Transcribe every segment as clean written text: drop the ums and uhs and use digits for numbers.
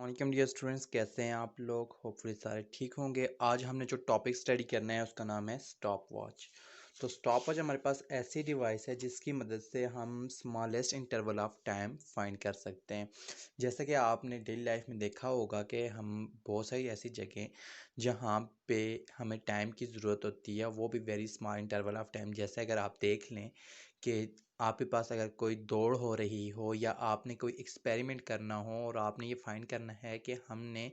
वालेकुम dear students, कैसे हैं आप लोग। होपफुली सारे ठीक होंगे। आज हमने जो टॉपिक स्टडी करना है उसका नाम है स्टॉप वॉच। तो स्टॉप वॉच हमारे पास ऐसी डिवाइस है जिसकी मदद से हम smallest interval of time find कर सकते हैं। जैसा कि आपने डेली लाइफ में देखा होगा कि हम बहुत सारी ऐसी जगह जहाँ पे हमें टाइम की ज़रूरत होती है, वो भी very small interval of time. जैसे अगर आप देख लें कि आपके पास अगर कोई दौड़ हो रही हो या आपने कोई एक्सपेरिमेंट करना हो और आपने ये फाइंड करना है कि हमने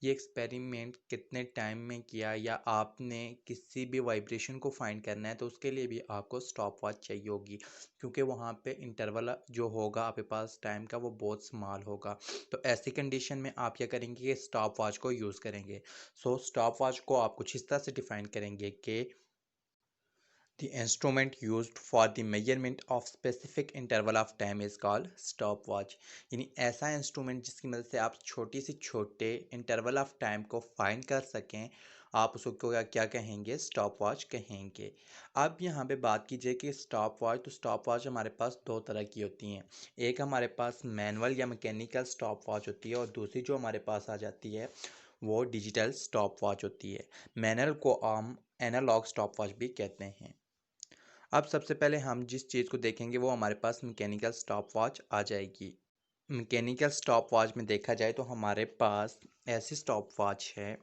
ये एक्सपेरिमेंट कितने टाइम में किया, या आपने किसी भी वाइब्रेशन को फाइंड करना है, तो उसके लिए भी आपको स्टॉप वॉच चाहिए होगी, क्योंकि वहाँ पे इंटरवल जो होगा आपके पास टाइम का वो बहुत स्मॉल होगा। तो ऐसी कंडीशन में आप क्या करेंगे कि स्टॉप वॉच को यूज़ करेंगे। सो स्टॉप वॉच को आप कुछ इस तरह से डिफाइन करेंगे कि the instrument used for the measurement of specific interval of time is called stopwatch। यानी ऐसा इंस्ट्रूमेंट जिसकी मदद से आप छोटी से छोटे इंटरवल ऑफ टाइम को फाइंड कर सकें, आप उसको क्या कहेंगे, स्टॉप वॉच कहेंगे। अब यहाँ पे बात कीजिए कि स्टॉप वॉच, तो स्टॉप वॉच हमारे पास दो तरह की होती हैं। एक हमारे पास मैनुअल या मैकेनिकल स्टॉप वॉच होती है, और दूसरी जो हमारे पास आ जाती है वो डिजिटल स्टॉप वॉच होती है। मैनुअल को हम एनालॉग स्टॉप वॉच भी कहते हैं। अब सबसे पहले हम जिस चीज़ को देखेंगे वो हमारे पास मैकेनिकल स्टॉप वॉच आ जाएगी। मैकेनिकल स्टॉप वॉच में देखा जाए तो हमारे पास ऐसी स्टॉप वॉच है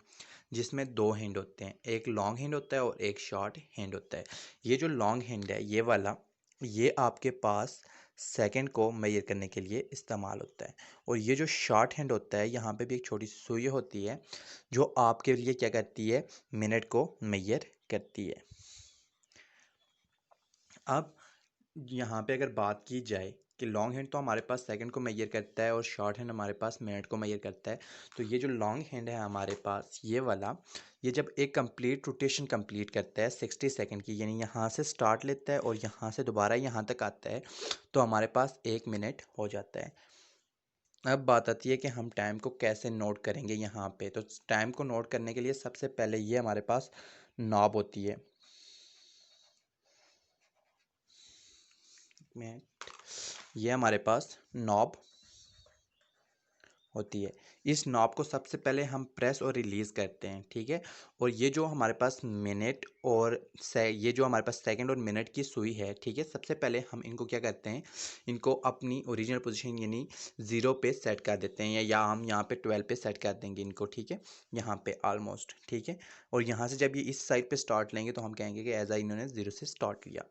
जिसमें दो हैंड होते हैं, एक लॉन्ग हैंड होता है और एक शॉर्ट हैंड होता है। ये जो लॉन्ग हैंड है ये वाला, ये आपके पास सेकंड को मेजर करने के लिए इस्तेमाल होता है। और ये जो शॉर्ट हैंड होता है, यहाँ पे भी एक छोटी सी सुई होती है जो आपके लिए क्या करती है, मिनट को मेजर करती है। अब यहाँ पे अगर बात की जाए कि लॉन्ग हैंड तो हमारे पास सेकंड को मेजर करता है और शॉर्ट हैंड हमारे पास मिनट को मेजर करता है। तो ये जो लॉन्ग हैंड है हमारे पास ये वाला, ये जब एक कंप्लीट रोटेशन कंप्लीट करता है 60 सेकंड की, यानी यहाँ से स्टार्ट लेता है और यहाँ से दोबारा यहाँ तक आता है, तो हमारे पास 1 मिनट हो जाता है। अब बात आती है कि हम टाइम को कैसे नोट करेंगे। यहाँ पे तो टाइम को नोट करने के लिए सबसे पहले ये हमारे पास नॉब होती है। ये हमारे पास नॉब होती है। इस नॉब को सबसे पहले हम प्रेस और रिलीज़ करते हैं, ठीक है। और ये जो हमारे पास मिनट और ये जो हमारे पास सेकंड और मिनट की सुई है, ठीक है, सबसे पहले हम इनको क्या करते हैं, इनको अपनी ओरिजिनल पोजीशन यानी 0 पे सेट कर देते हैं, या हम यहाँ पे 12 पे सेट कर देंगे इनको, ठीक है, यहाँ पे ऑलमोस्ट, ठीक है। और यहाँ से जब ये इस साइड पे स्टार्ट लेंगे तो हम कहेंगे कि एज इन्होंने 0 से स्टार्ट लिया।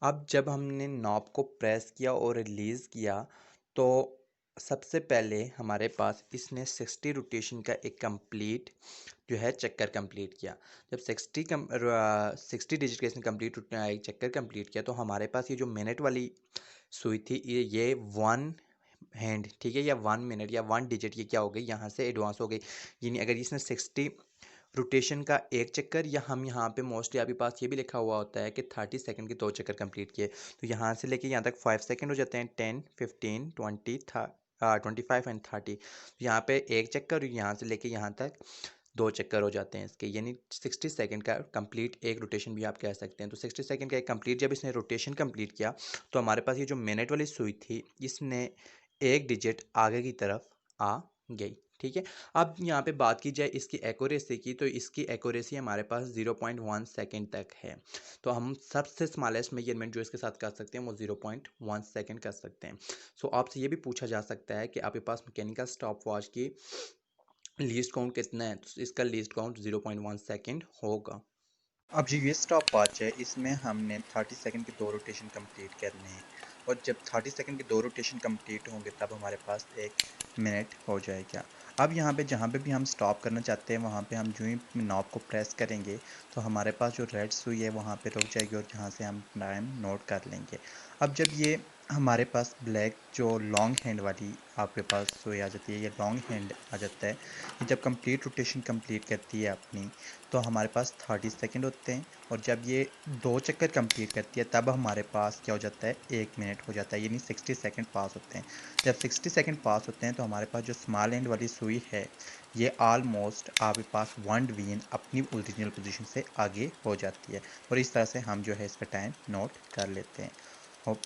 अब जब हमने नॉब को प्रेस किया और रिलीज़ किया, तो सबसे पहले हमारे पास इसने 60 रोटेशन का एक कंप्लीट जो है चक्कर कंप्लीट किया। जब 60 डिजिट का इसने कंप्लीट एक चक्कर कंप्लीट किया, तो हमारे पास ये जो मिनट वाली सुई थी ये 1 हैंड, ठीक है, या 1 मिनट या 1 डिजिट, ये क्या हो गई, यहाँ से एडवांस हो गई। यानी अगर इसने 60 रोटेशन का एक चक्कर, या हम यहाँ पे मोस्टली आपके पास ये भी लिखा हुआ होता है कि 30 सेकंड के 2 चक्कर कंप्लीट किए, तो यहाँ से लेके यहाँ तक 5 सेकंड हो जाते हैं, 10 15 20 25 एंड 30। यहाँ पे एक चक्कर और यहाँ से लेके यहाँ तक 2 चक्कर हो जाते हैं इसके, यानी 60 सेकंड का कंप्लीट एक रोटेशन भी आप कह सकते हैं। तो 60 सेकंड का एक कंप्लीट जब इसने रोटेशन कंप्लीट किया, तो हमारे पास ये जो मिनट वाली सुई थी इसने एक डिजिट आगे की तरफ आ गई, ठीक है। अब यहाँ पे बात की जाए इसकी एक्यूरेसी की, तो इसकी एक्यूरेसी हमारे पास 0.1 सेकंड तक है। तो हम सबसे स्मॉलेस्ट मेजरमेंट जो इसके साथ कर सकते हैं वो 0.1 सेकंड कर सकते हैं। सो आपसे ये भी पूछा जा सकता है कि आपके पास मैकेनिकल स्टॉप वॉच की लीस्ट काउंट कितना है, तो इसका लीस्ट काउंट 0.1 सेकंड होगा। अब जो ये स्टॉप वॉच है इसमें हमने 30 सेकंड के 2 रोटेशन कंप्लीट करने हैं, और जब 30 सेकंड के 2 रोटेशन कंप्लीट होंगे तब हमारे पास 1 मिनट हो जाएगा। अब यहाँ पे जहाँ पे भी हम स्टॉप करना चाहते हैं वहाँ पे हम जो ही नॉब को प्रेस करेंगे तो हमारे पास जो रेड सुई है वहाँ पे रुक जाएगी, और जहाँ से हम टाइम नोट कर लेंगे। अब जब ये हमारे पास ब्लैक जो लॉन्ग हैंड वाली आपके पास सुई आ जाती है, ये लॉन्ग हैंड आ जाता है, ये जब कंप्लीट रोटेशन कंप्लीट करती है अपनी, तो हमारे पास 30 सेकंड होते हैं, और जब ये 2 चक्कर कंप्लीट करती है तब हमारे पास क्या हो जाता है, 1 मिनट हो जाता है, यानी 60 सेकंड पास होते हैं। जब 60 सेकंड पास होते हैं तो हमारे पास जो स्मॉल एंड वाली सुई है ये ऑलमोस्ट आपके पास 1 डिवीजन अपनी ओरिजिनल पोजीशन से आगे हो जाती है, और इस तरह से हम जो है इसका टाइम नोट कर लेते हैं। होप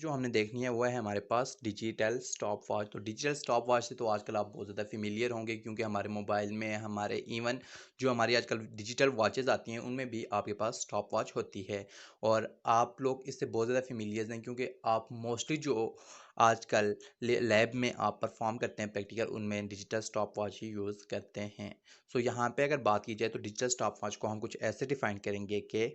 जो हमने देखनी है वो है हमारे पास डिजिटल स्टॉप वॉच। तो डिजिटल स्टॉप वॉच से तो आजकल आप बहुत ज़्यादा फेमिलियर होंगे, क्योंकि हमारे मोबाइल में, हमारे इवन जो हमारी आजकल डिजिटल वॉचेज़ आती हैं उनमें भी आपके पास स्टॉप वॉच होती है। और आप लोग इससे बहुत ज़्यादा फेमिलियर हैं, क्योंकि आप मोस्टली जो आजकल लैब में आप परफॉर्म करते हैं प्रैक्टिकल, उनमें डिजिटल स्टॉप वॉच ही यूज़ करते हैं। सो यहाँ पे अगर बात की जाए तो डिजिटल स्टॉप वॉच को हम कुछ ऐसे डिफाइन करेंगे कि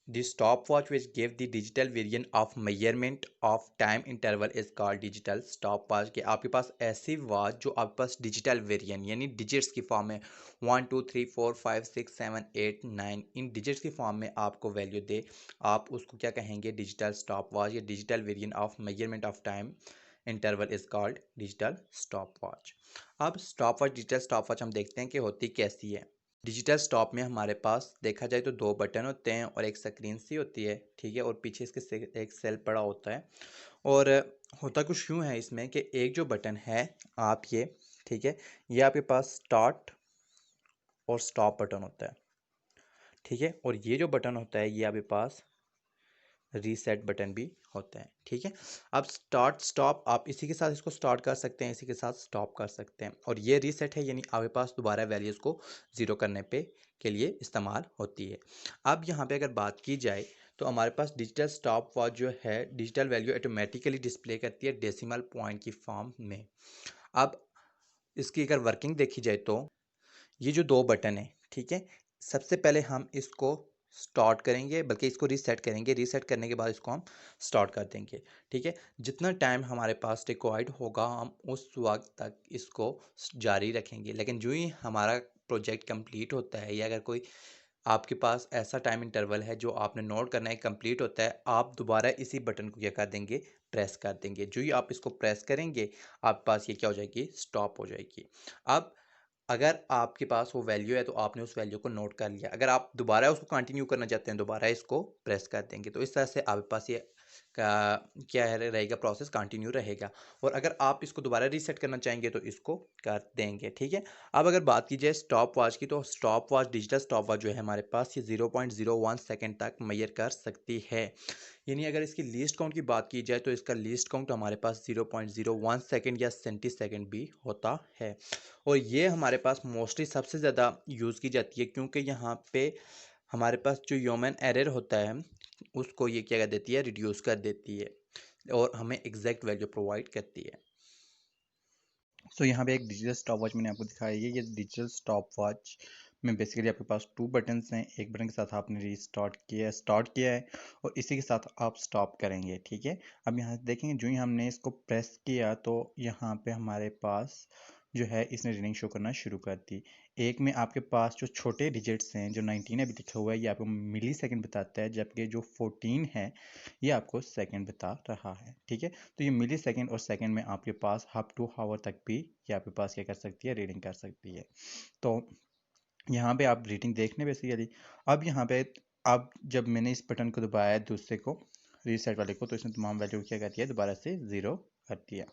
the stopwatch which give the digital variant of measurement of time interval is called digital stopwatch। कि आपके पास ऐसी वॉच जो आपके पास डिजिटल वेरिएंट यानी डिजिट्स की फॉर्म में 1 2 3 4 5 6 7 8 9 इन डिजिट्स की फॉर्म में आपको वैल्यू दे, आप उसको क्या कहेंगे? डिजिटल स्टॉपवॉच या digital variant of measurement of time interval is called digital stopwatch. अब स्टॉपवॉच, डिजिटल स्टॉपवॉच हम देखते हैं कि होती कैसी है। डिजिटल स्टॉप में हमारे पास देखा जाए तो दो बटन होते हैं और एक स्क्रीन सी होती है, ठीक है, और पीछे इसके एक सेल पड़ा होता है। और होता कुछ यूँ है इसमें कि एक जो बटन है आप ये, ठीक है, ये आपके पास स्टार्ट और स्टॉप बटन होता है, ठीक है, और ये जो बटन होता है ये आपके पास रीसेट बटन भी होता है, ठीक है। अब स्टार्ट स्टॉप आप इसी के साथ इसको स्टार्ट कर सकते हैं, इसी के साथ स्टॉप कर सकते हैं, और ये रीसेट है यानी आपके पास दोबारा वैल्यूज़ को ज़ीरो करने पे के लिए इस्तेमाल होती है। अब यहाँ पे अगर बात की जाए तो हमारे पास डिजिटल स्टॉप वॉच जो है डिजिटल वैल्यू ऑटोमेटिकली डिस्प्ले करती है डेसिमल पॉइंट की फॉर्म में। अब इसकी अगर वर्किंग देखी जाए तो ये जो दो बटन है, ठीक है, सबसे पहले हम इसको स्टार्ट करेंगे, बल्कि इसको रीसेट करेंगे, रीसेट करने के बाद इसको हम स्टार्ट कर देंगे, ठीक है। जितना टाइम हमारे पास रिक्वायर्ड होगा हम उस वक्त तक इसको जारी रखेंगे, लेकिन जो ही हमारा प्रोजेक्ट कंप्लीट होता है या अगर कोई आपके पास ऐसा टाइम इंटरवल है जो आपने नोट करना है कंप्लीट होता है, आप दोबारा इसी बटन को क्या कर देंगे? प्रेस कर देंगे। जो ही आप इसको प्रेस करेंगे आपके पास ये क्या हो जाएगी? स्टॉप हो जाएगी। अब अगर आपके पास वो वैल्यू है तो आपने उस वैल्यू को नोट कर लिया, अगर आप दोबारा उसको कंटिन्यू करना चाहते हैं दोबारा इसको प्रेस कर देंगे, तो इस तरह से आपके पास ये क्या है रहेगा, प्रोसेस कंटिन्यू रहेगा। और अगर आप इसको दोबारा रीसेट करना चाहेंगे तो इसको कर देंगे, ठीक है। अब अगर बात की जाए स्टॉप वॉच की, तो stop watch, digital stop watch जो है हमारे पास ये 0.01 सेकेंड तक मेजर कर सकती है। यानी अगर इसकी लीस्ट काउंट की बात की जाए तो इसका लीस्ट काउंट हमारे पास 0.01 सेकेंड या सेंटी सेकेंड भी होता है। और ये हमारे पास मोस्टली सबसे ज़्यादा यूज़ की जाती है, क्योंकि यहाँ पे हमारे पास जो ह्यूमन एरर होता है उसको ये क्या कर देती है? रिड्यूस कर देती है और हमें एग्जैक्ट वैल्यू प्रोवाइड करती है। सो यहाँ पे एक डिजिटल स्टॉप वॉच मैंने आपको दिखाई है। ये डिजिटल स्टॉप वॉच में बेसिकली आपके पास टू बटन्स हैं। एक बटन के साथ आपने स्टार्ट किया है और इसी के साथ आप स्टॉप करेंगे, ठीक है। अब यहाँ देखेंगे जो ही हमने इसको प्रेस किया तो यहाँ पे हमारे पास जो है इसने रीडिंग शो करना शुरू कर दी। एक में आपके पास जो छोटे डिजिट्स हैं, जो 19 अभी लिखा हुआ है, ये आपको मिली सेकेंड बताता है, जबकि जो 14 है ये आपको सेकेंड बता रहा है, ठीक है। तो ये मिली सेकेंड और सेकेंड में आपके पास अप टू हावर तक भी ये आपके पास क्या कर सकती है? रीडिंग कर सकती है। तो यहाँ पे आप रीडिंग देखने बेसिकली। अब यहाँ पे अब जब मैंने इस बटन को दबाया दूसरे को, रीसेट वाले को, तो इसने तमाम वैल्यू क्या कर दिया? दोबारा से ज़ीरो कर दिया।